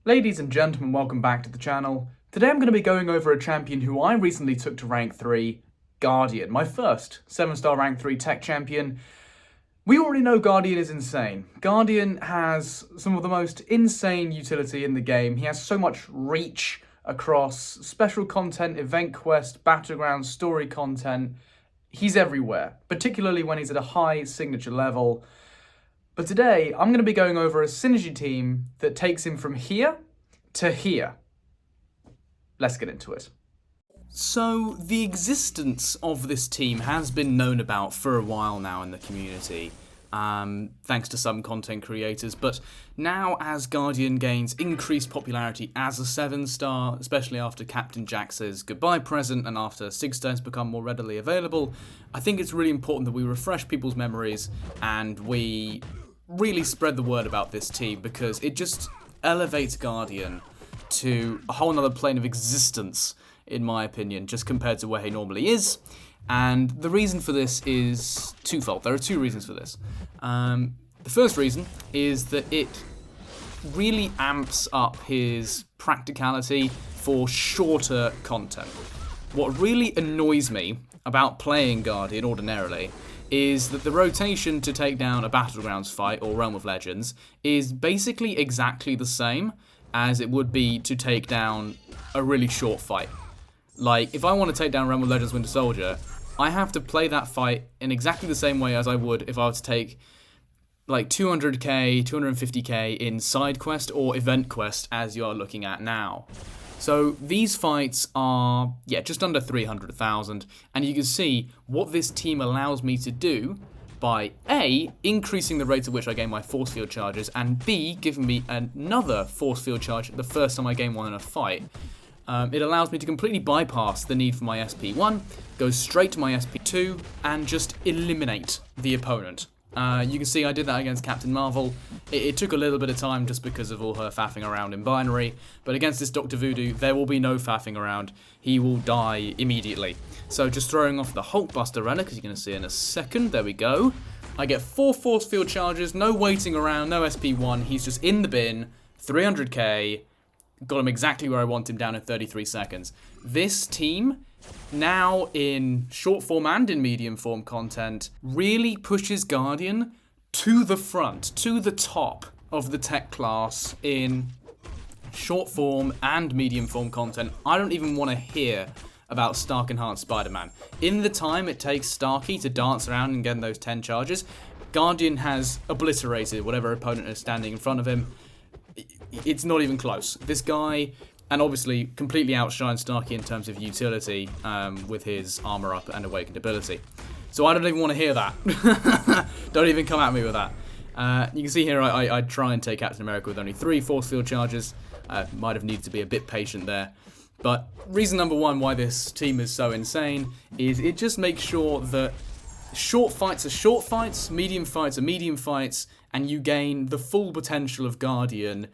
Ladies and gentlemen, welcome back to the channel. Today I'm going to be going over a champion who I recently took to rank 3, Guardian, my first 7-star rank 3 tech champion. We already know Guardian is insane. Guardian has some of the most insane utility in the game. He has so much reach across special content, event quest, battleground, story content. He's everywhere, particularly when he's at a high signature level. But today, I'm going to be going over a synergy team that takes him from here to here. Let's get into it. So, the existence of this team has been known about for a while now in the community, thanks to some content creators, but now as Guardian gains increased popularity as a 7-star, especially after Captain Jax's goodbye present and after 6-stars become more readily available, I think it's really important that we refresh people's memories and we really spread the word about this team, because it just elevates Guardian to a whole nother plane of existence, in my opinion, just compared to where he normally is. And the reason for this is twofold. There are two reasons for this. The first reason is that it really amps up his practicality for shorter content. What really annoys me about playing Guardian ordinarily is that the rotation to take down a Battlegrounds fight or Realm of Legends is basically exactly the same as it would be to take down a really short fight. Like, if I want to take down Realm of Legends Winter Soldier, I have to play that fight in exactly the same way as I would if I were to take like 200k, 250k in side quest or event quest as you are looking at now. So these fights are, just under 300,000, and you can see what this team allows me to do by A, increasing the rate at which I gain my force field charges, and B, giving me another force field charge the first time I gain one in a fight. It allows me to completely bypass the need for my SP1, go straight to my SP2, and just eliminate the opponent. You can see I did that against Captain Marvel. It took a little bit of time just because of all her faffing around in binary, but against this Dr. Voodoo, there will be no faffing around. He will die immediately. So just throwing off the Hulkbuster relic, as you're going to see in a second. There we go. I get 4 force field charges, no waiting around, no SP1. He's just in the bin, 300k. Got him exactly where I want him, down in 33 seconds. This team, now in short form and in medium form content, really pushes Guardian to the front, to the top of the tech class in short form and medium form content. I don't even want to hear about Stark Enhanced Spider-Man. In the time it takes Starky to dance around and get those 10 charges, Guardian has obliterated whatever opponent is standing in front of him. It's not even close. This guy, and obviously completely outshines Starky in terms of utility with his armor up and awakened ability. So I don't even want to hear that. Don't even come at me with that. You can see here I try and take Captain America with only 3 force field charges. Might have needed to be a bit patient there. But reason number one why this team is so insane is it just makes sure that short fights are short fights, medium fights are medium fights, and you gain the full potential of Guardian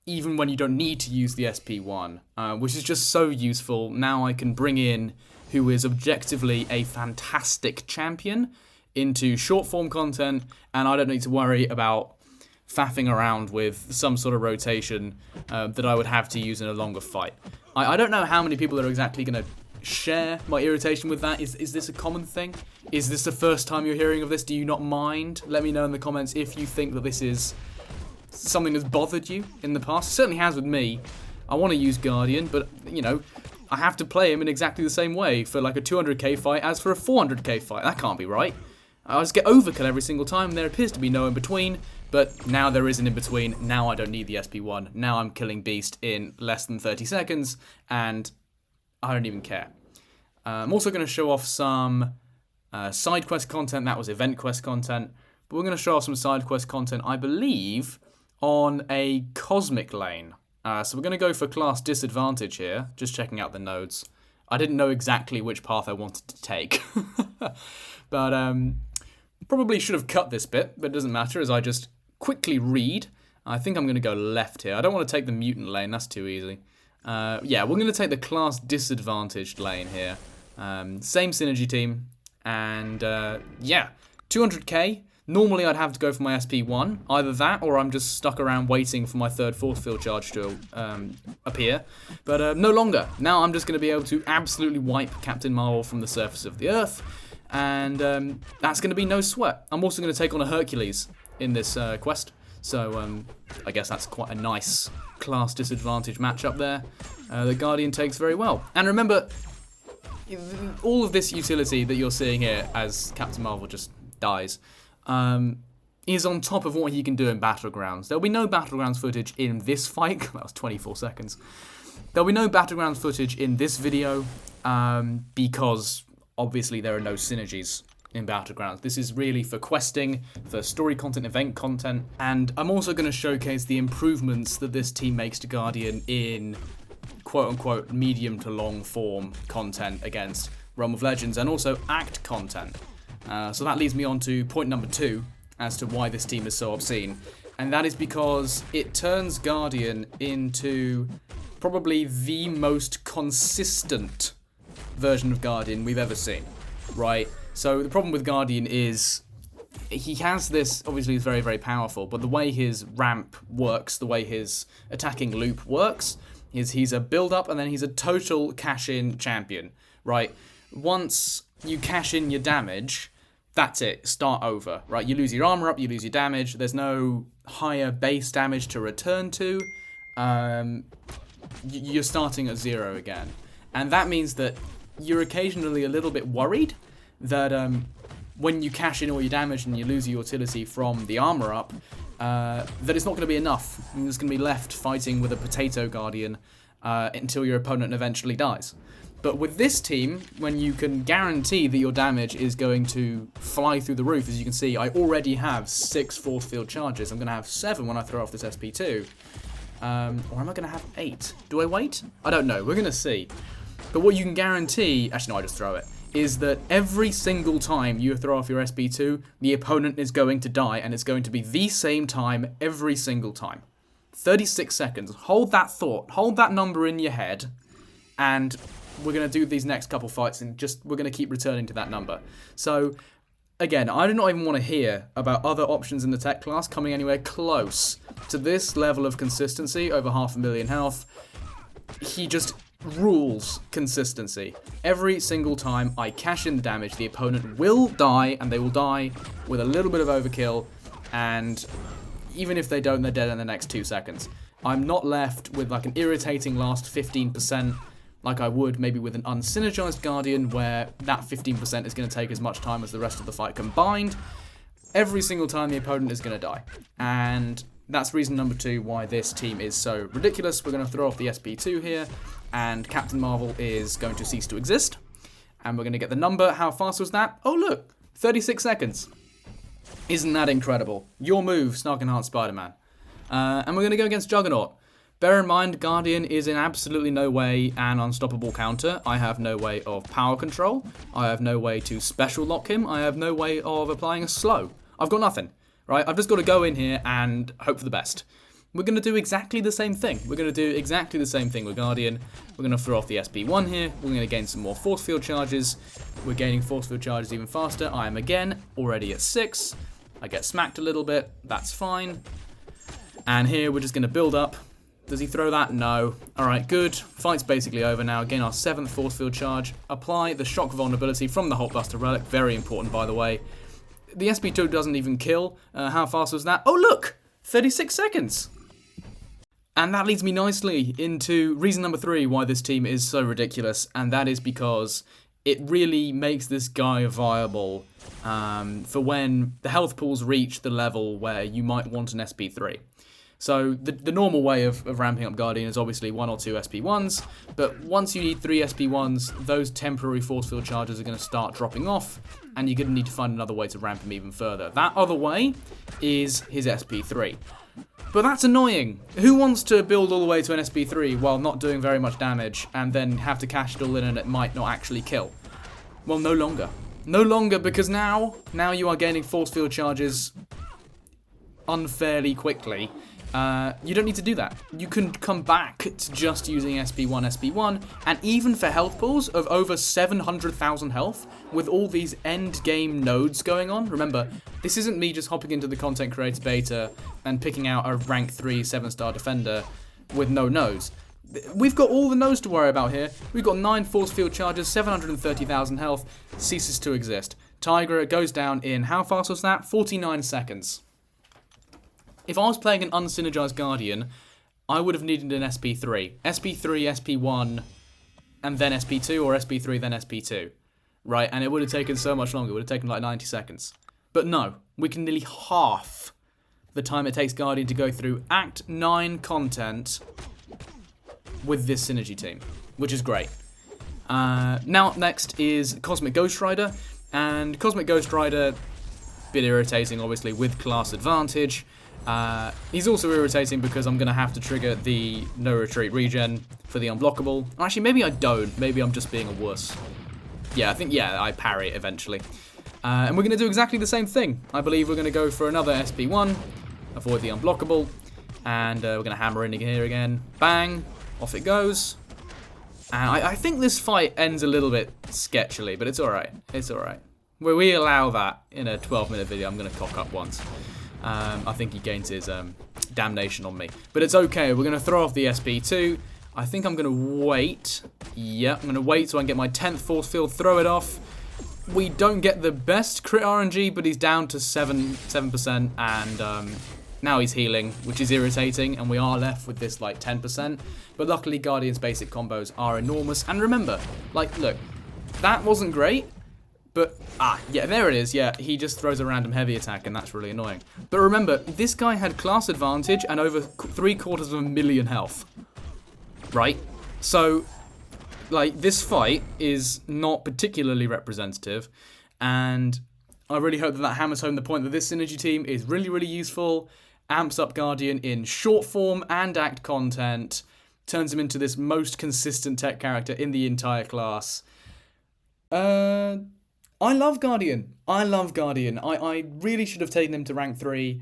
even when you don't need to use the SP1, which is just so useful. Now I can bring in who is objectively a fantastic champion into short form content, and I don't need to worry about faffing around with some sort of rotation that I would have to use in a longer fight. I don't know how many people are exactly going to share my irritation with that. Is this a common thing? Is this the first time you're hearing of this? Do you not mind? Let me know in the comments if you think that this is something that's bothered you in the past. It certainly has with me. I want to use Guardian, but, you know, I have to play him in exactly the same way for like a 200k fight as for a 400k fight. That can't be right. I just get overkill every single time. There appears to be no in between, but now there is an in between. Now I don't need the SP1. Now I'm killing Beast in less than 30 seconds, and I don't even care. I'm also going to show off some side quest content. That was event quest content. But we're going to show off some side quest content, I believe, on a cosmic lane. So we're going to go for class disadvantage here. Just checking out the nodes. I didn't know exactly which path I wanted to take. But probably should have cut this bit, but it doesn't matter as I just quickly read. I think I'm going to go left here. I don't want to take the mutant lane. That's too easy. Yeah, we're going to take the class disadvantaged lane here. Same synergy team. And yeah, 200k. Normally I'd have to go for my SP1, either that or I'm just stuck around waiting for my third force field charge to appear. But no longer. Now I'm just going to be able to absolutely wipe Captain Marvel from the surface of the Earth, and that's going to be no sweat. I'm also going to take on a Hercules in this quest, so I guess that's quite a nice class disadvantage matchup there. The Guardian takes very well. And remember, all of this utility that you're seeing here as Captain Marvel just dies is on top of what he can do in Battlegrounds. There'll be no Battlegrounds footage in this fight. That was 24 seconds. There'll be no Battlegrounds footage in this video because obviously there are no synergies in Battlegrounds. This is really for questing, for story content, event content, and I'm also going to showcase the improvements that this team makes to Guardian in quote-unquote medium to long form content against Realm of Legends, and also act content. So that leads me on to point number 2 as to why this team is so obscene, and that is because it turns Guardian into probably the most consistent version of Guardian we've ever seen, right? So the problem with Guardian is he has this, obviously he's very, very powerful, but the way his ramp works, the way his attacking loop works, is he's a build-up and then he's a total cash-in champion, right? Once you cash in your damage, that's it, start over, right? You lose your armor up, you lose your damage, there's no higher base damage to return to, you're starting at 0 again. And that means that you're occasionally a little bit worried that when you cash in all your damage and you lose your utility from the armor up, that it's not going to be enough. You're just going to be left fighting with a potato Guardian until your opponent eventually dies. But with this team, when you can guarantee that your damage is going to fly through the roof, as you can see, I already have 6 force field charges. I'm going to have 7 when I throw off this SP2. Or am I going to have 8? Do I wait? I don't know. We're going to see. But what you can guarantee, actually no, I just throw it, is that every single time you throw off your SP2, the opponent is going to die, and it's going to be the same time every single time. 36 seconds. Hold that thought. Hold that number in your head, and we're going to do these next couple fights, and we're going to keep returning to that number. So, again, I do not even want to hear about other options in the tech class coming anywhere close to this level of consistency over 500,000 health. He just rules consistency. Every single time I cash in the damage, the opponent will die, and they will die with a little bit of overkill, and even if they don't, they're dead in the next 2 seconds. I'm not left with like an irritating last 15% like I would maybe with an unsynergized Guardian, where that 15% is going to take as much time as the rest of the fight combined. Every single time the opponent is going to die, and that's reason number 2 why this team is so ridiculous. We're going to throw off the SP2 here, and Captain Marvel is going to cease to exist. And we're going to get the number. How fast was that? Oh, look, 36 seconds. Isn't that incredible? Your move, Snark Enhanced Spider-Man. And we're going to go against Juggernaut. Bear in mind, Guardian is in absolutely no way an unstoppable counter. I have no way of power control. I have no way to special lock him. I have no way of applying a slow. I've got nothing, right? I've just got to go in here and hope for the best. We're going to do exactly the same thing. We're going to do exactly the same thing with Guardian. We're going to throw off the SP1 here. We're going to gain some more force field charges. We're gaining force field charges even faster. I am again already at 6. I get smacked a little bit. That's fine. And here we're just going to build up. Does he throw that? No. Alright, good. Fight's basically over now. Gain our 7th force field charge. Apply the shock vulnerability from the Hulkbuster relic. Very important, by the way. The SP2 doesn't even kill. How fast was that? Oh, look! 36 seconds! And that leads me nicely into reason number 3 why this team is so ridiculous, and that is because it really makes this guy viable for when the health pools reach the level where you might want an SP3. So the normal way of ramping up Guardian is obviously 1 or 2 SP1s, but once you need 3 SP1s, those temporary force field charges are going to start dropping off, and you're going to need to find another way to ramp him even further. That other way is his SP3. But that's annoying. Who wants to build all the way to an SP3 while not doing very much damage and then have to cash it all in and it might not actually kill? Well, no longer. No longer, because now you are gaining force field charges unfairly quickly You don't need to do that. You can come back to just using SP1, and even for health pools of over 700,000 health, with all these end game nodes going on. Remember, this isn't me just hopping into the content creator beta and picking out a rank 3 7-star defender with no nodes. We've got all the nodes to worry about here. We've got 9 force field charges, 730,000 health, ceases to exist. Tiger goes down in, how fast was that? 49 seconds. If I was playing an unsynergized Guardian, I would have needed an SP3. SP3, SP1, and then SP2, or SP3, then SP2. Right, and it would have taken so much longer. It would have taken like 90 seconds. But no, we can nearly half the time it takes Guardian to go through Act 9 content with this synergy team, which is great. Now, next is Cosmic Ghost Rider. And Cosmic Ghost Rider, bit irritating, obviously, with class advantage. He's also irritating because I'm going to have to trigger the no retreat regen for the unblockable. Actually, maybe I don't. Maybe I'm just being a wuss. Yeah, I parry it eventually. And we're going to do exactly the same thing. I believe we're going to go for another SP1, avoid the unblockable, and we're going to hammer in here again. Bang, off it goes. And I think this fight ends a little bit sketchily, but it's alright. It's alright. We allow that in a 12-minute video. I'm going to cock up once. I think he gains his damnation on me. But it's okay. We're going to throw off the SP2. I think I'm going to wait. Yeah, I'm going to wait so I can get my 10th force field, throw it off. We don't get the best crit RNG, but he's down to 7%, and now he's healing, which is irritating, and we are left with this, like, 10%. But luckily, Guardian's basic combos are enormous. And remember, like, look, that wasn't great. But, yeah, there it is. Yeah, he just throws a random heavy attack, and that's really annoying. But remember, this guy had class advantage and over 750,000 health. Right? So, like, this fight is not particularly representative. And I really hope that that hammers home the point that this synergy team is really, really useful. Amps up Guardian in short form and act content. Turns him into this most consistent tech character in the entire class. I love Guardian. I really should have taken him to rank 3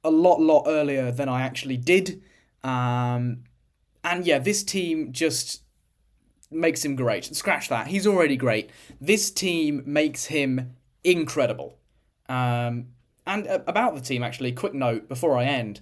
a lot earlier than I actually did. And yeah, this team just makes him great. Scratch that. He's already great. This team makes him incredible. And about the team, actually, quick note before I end.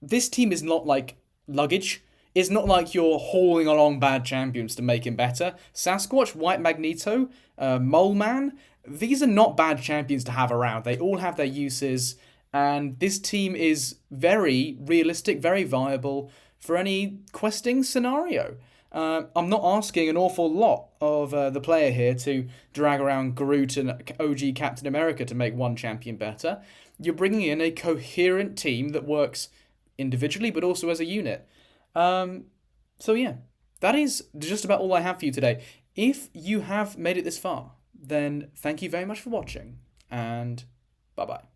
This team is not like luggage. It's not like you're hauling along bad champions to make him better. Sasquatch, White Magneto, Mole Man, these are not bad champions to have around. They all have their uses, and this team is very realistic, very viable for any questing scenario. I'm not asking an awful lot of the player here to drag around Groot and OG Captain America to make one champion better. You're bringing in a coherent team that works individually but also as a unit. So yeah, that is just about all I have for you today. If you have made it this far, then thank you very much for watching, and bye-bye.